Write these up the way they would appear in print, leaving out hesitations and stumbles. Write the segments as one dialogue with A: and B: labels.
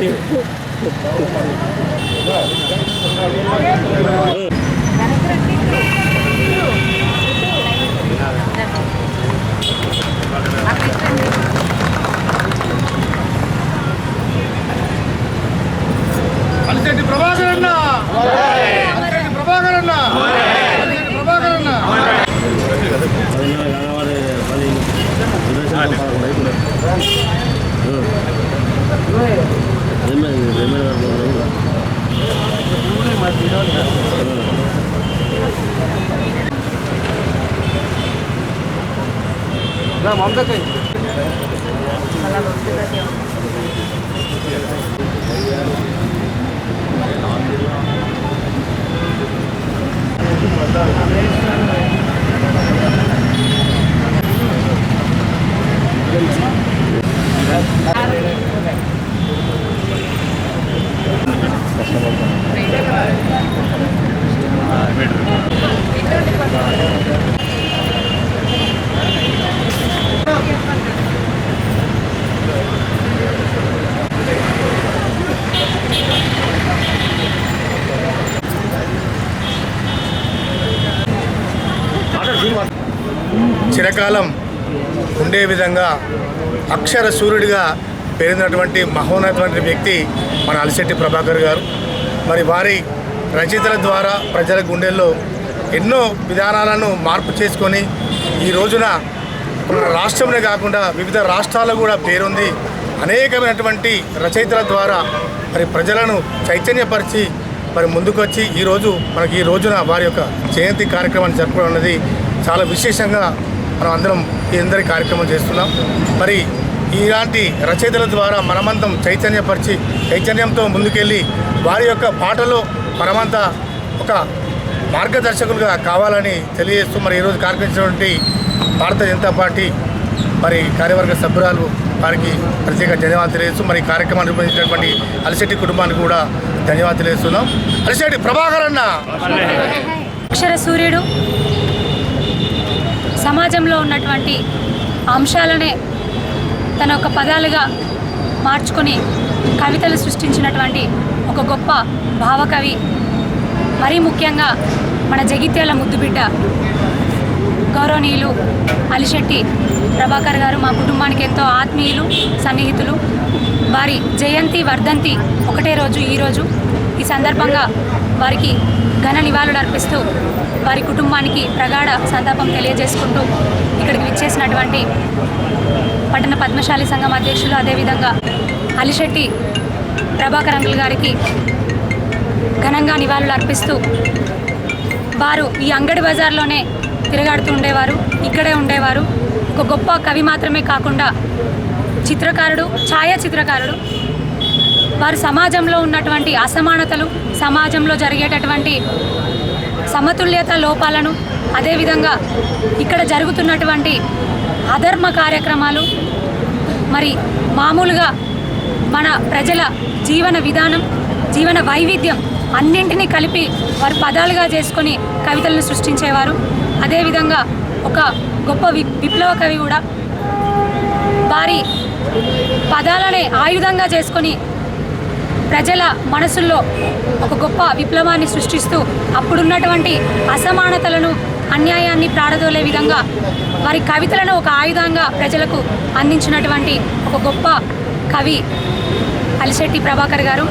A: అలిశెట్టి ప్రభాకర్ అన్న, అలిశెట్టి ప్రభాకర్ అన్న, అలిశెట్టి ప్రభాకర్ అన్న. మమతకి చిరకాలం ఉండే విధంగా అక్షర సూర్యుడిగా పేరున్నటువంటి మహోన్నతమైన వ్యక్తి మన అలిశెట్టి ప్రభాకర్ గారు. మరి వారి రచయితల ద్వారా ప్రజల గుండెల్లో ఎన్నో విధానాలను మార్పు చేసుకొని ఈ రోజున మన రాష్ట్రంలో కాకుండా వివిధ రాష్ట్రాల్లో కూడా పేరుంది. అనేకమైనటువంటి రచయితల ద్వారా మరి ప్రజలను చైతన్యపరిచి మరి ముందుకొచ్చి మనకి ఈ రోజున వారి యొక్క జయంతి కార్యక్రమాన్ని జరుపుకోవడం అన్నది చాలా విశేషంగా మనం అందరం ఈ కార్యక్రమం చేస్తున్నాం. మరి ఇలాంటి రచయితల ద్వారా మనమంతం చైతన్యంతో ముందుకెళ్ళి వారి యొక్క పాటలో మనమంతా ఒక మార్గదర్శకులుగా కావాలని తెలియజేస్తూ మరి ఈరోజు కార్యక్రమించినటువంటి భారతీయ జనతా పార్టీ మరి కార్యవర్గ సభ్యురాలు వారికి ప్రత్యేక ధన్యవాదాలు తెలియజేస్తూ మరి కార్యక్రమాన్ని నిర్వహించినటువంటి అలిశెట్టి కుటుంబానికి కూడా ధన్యవాదాలు తెలియజేస్తున్నాం. అలిశెట్టి ప్రభాకర్ అన్న
B: అక్షర సూర్యుడు సమాజంలో ఉన్నటువంటి అంశాలనే తన ఒక పదాలుగా మార్చుకొని కవితలు సృష్టించినటువంటి ఒక గొప్ప భావకవి. మరీ ముఖ్యంగా మన జగిత్యాల ముద్దుబిడ్డ గౌరవనీయులు అలిశెట్టి ప్రభాకర్ గారు మా కుటుంబానికి ఎంతో ఆత్మీయులు, సన్నిహితులు. వారి జయంతి వర్ధంతి ఒకటే రోజు ఈరోజు. ఈ సందర్భంగా వారికి ఘన నివాళులు అర్పిస్తూ వారి కుటుంబానికి ప్రగాఢ సంతాపం తెలియజేసుకుంటూ ఇక్కడికి విచ్చేసినటువంటి పట్టణ పద్మశాలి సంఘం అధ్యక్షులు, అదేవిధంగా అలిశెట్టి ప్రభాకర్ అంకుల్ గారికి ఘనంగా నివాళులు అర్పిస్తూ వారు ఈ అంగడి బజార్లోనే తిరగాడుతూ ఉండేవారు, ఇక్కడే ఉండేవారు. ఒక గొప్ప కవి మాత్రమే కాకుండా చిత్రకారుడు, ఛాయాచిత్రకారుడు. వారు సమాజంలో ఉన్నటువంటి అసమానతలు, సమాజంలో జరిగేటటువంటి సమతుల్యత లోపాలను, అదేవిధంగా ఇక్కడ జరుగుతున్నటువంటి అధర్మ కార్యక్రమాలు, మరి మామూలుగా మన ప్రజల జీవన విధానం, జీవన వైవిధ్యం అన్నింటినీ కలిపి వారు పదాలుగా చేసుకొని కవితలను సృష్టించేవారు. అదేవిధంగా ఒక గొప్ప విప్లవ కవి కూడా. వారి పదాలనే ఆయుధంగా చేసుకొని ప్రజల మనసుల్లో ఒక గొప్ప విప్లవాన్ని సృష్టిస్తూ అప్పుడున్నటువంటి అసమానతలను, అన్యాయాన్ని ప్రాడదోలే విధంగా వారి కవితలను ఒక ఆయుధంగా ప్రజలకు అందించినటువంటి ఒక గొప్ప కవి అలిశెట్టి ప్రభాకర్ గారు.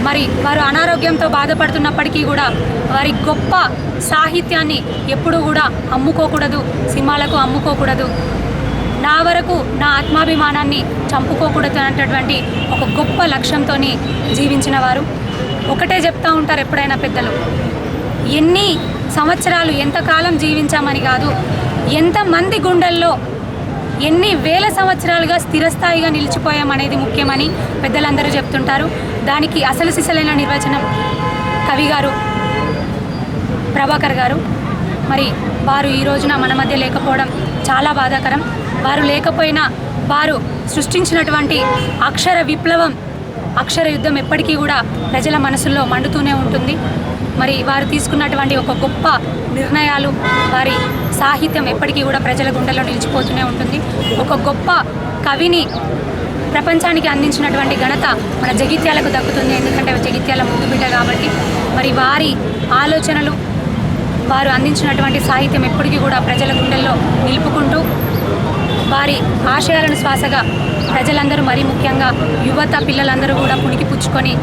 B: మరి వారు అనారోగ్యంతో బాధపడుతున్నప్పటికీ కూడా వారి గొప్ప సాహిత్యాన్ని ఎప్పుడూ కూడా అమ్ముకోకూడదు, సినిమాలకు అమ్ముకోకూడదు, నా వరకు నా ఆత్మాభిమానాన్ని చంపుకోకూడదు అనేటటువంటి ఒక గొప్ప లక్ష్యంతో జీవించిన వారు. ఒకటే చెప్తూ ఉంటారు ఎప్పుడైనా పెద్దలు, ఎన్ని సంవత్సరాలు ఎంతకాలం జీవించామని కాదు, ఎంతమంది గుండెల్లో ఎన్ని వేల సంవత్సరాలుగా స్థిరస్థాయిగా నిలిచిపోయామనేది ముఖ్యమని పెద్దలందరూ చెప్తుంటారు. దానికి అసలు సిసలైన నిర్వచనం కవి గారు ప్రభాకర్ గారు. మరి వారు ఈ రోజున మన మధ్య లేకపోవడం చాలా బాధాకరం. వారు లేకపోయినా వారు సృష్టించినటువంటి అక్షర విప్లవం, అక్షర యుద్ధం ఎప్పటికీ కూడా ప్రజల మనసుల్లో మండుతూనే ఉంటుంది. మరి వారు తీసుకున్నటువంటి ఒక గొప్ప నిర్ణయాలు, వారి సాహిత్యం ఎప్పటికీ కూడా ప్రజల గుండెల్లో నిలిచిపోతూనే ఉంటుంది. ఒక గొప్ప కవిని ప్రపంచానికి అందించినటువంటి ఘనత మన జగిత్యాలకు దక్కుతుంది. ఎందుకంటే జగిత్యాల ముందు బిడ్డ కాబట్టి. మరి వారి ఆలోచనలు, వారు అందించినటువంటి సాహిత్యం ఎప్పటికీ కూడా ప్రజల గుండెల్లో నిలుపుకుంటూ వారి ఆశయాలను శ్వాసగా ప్రజలందరూ, మరీ ముఖ్యంగా యువత పిల్లలందరూ కూడా పుణికి పుచ్చుకొని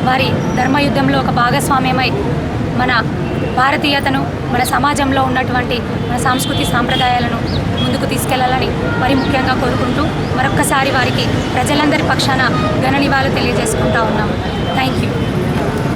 B: వారి ధర్మయుద్ధంలో ఒక భాగస్వామ్యమై మన భారతీయతను, మన సమాజంలో ఉన్నటువంటి మన సంస్కృతి సాంప్రదాయాలను ముందుకు తీసుకెళ్లాలని మరి ముఖ్యంగా కోరుకుంటూ మరొక్కసారి వారికి ప్రజలందరి పక్షాన ఘన నివాళులు తెలియజేసుకుంటా ఉన్నాము. Thank you.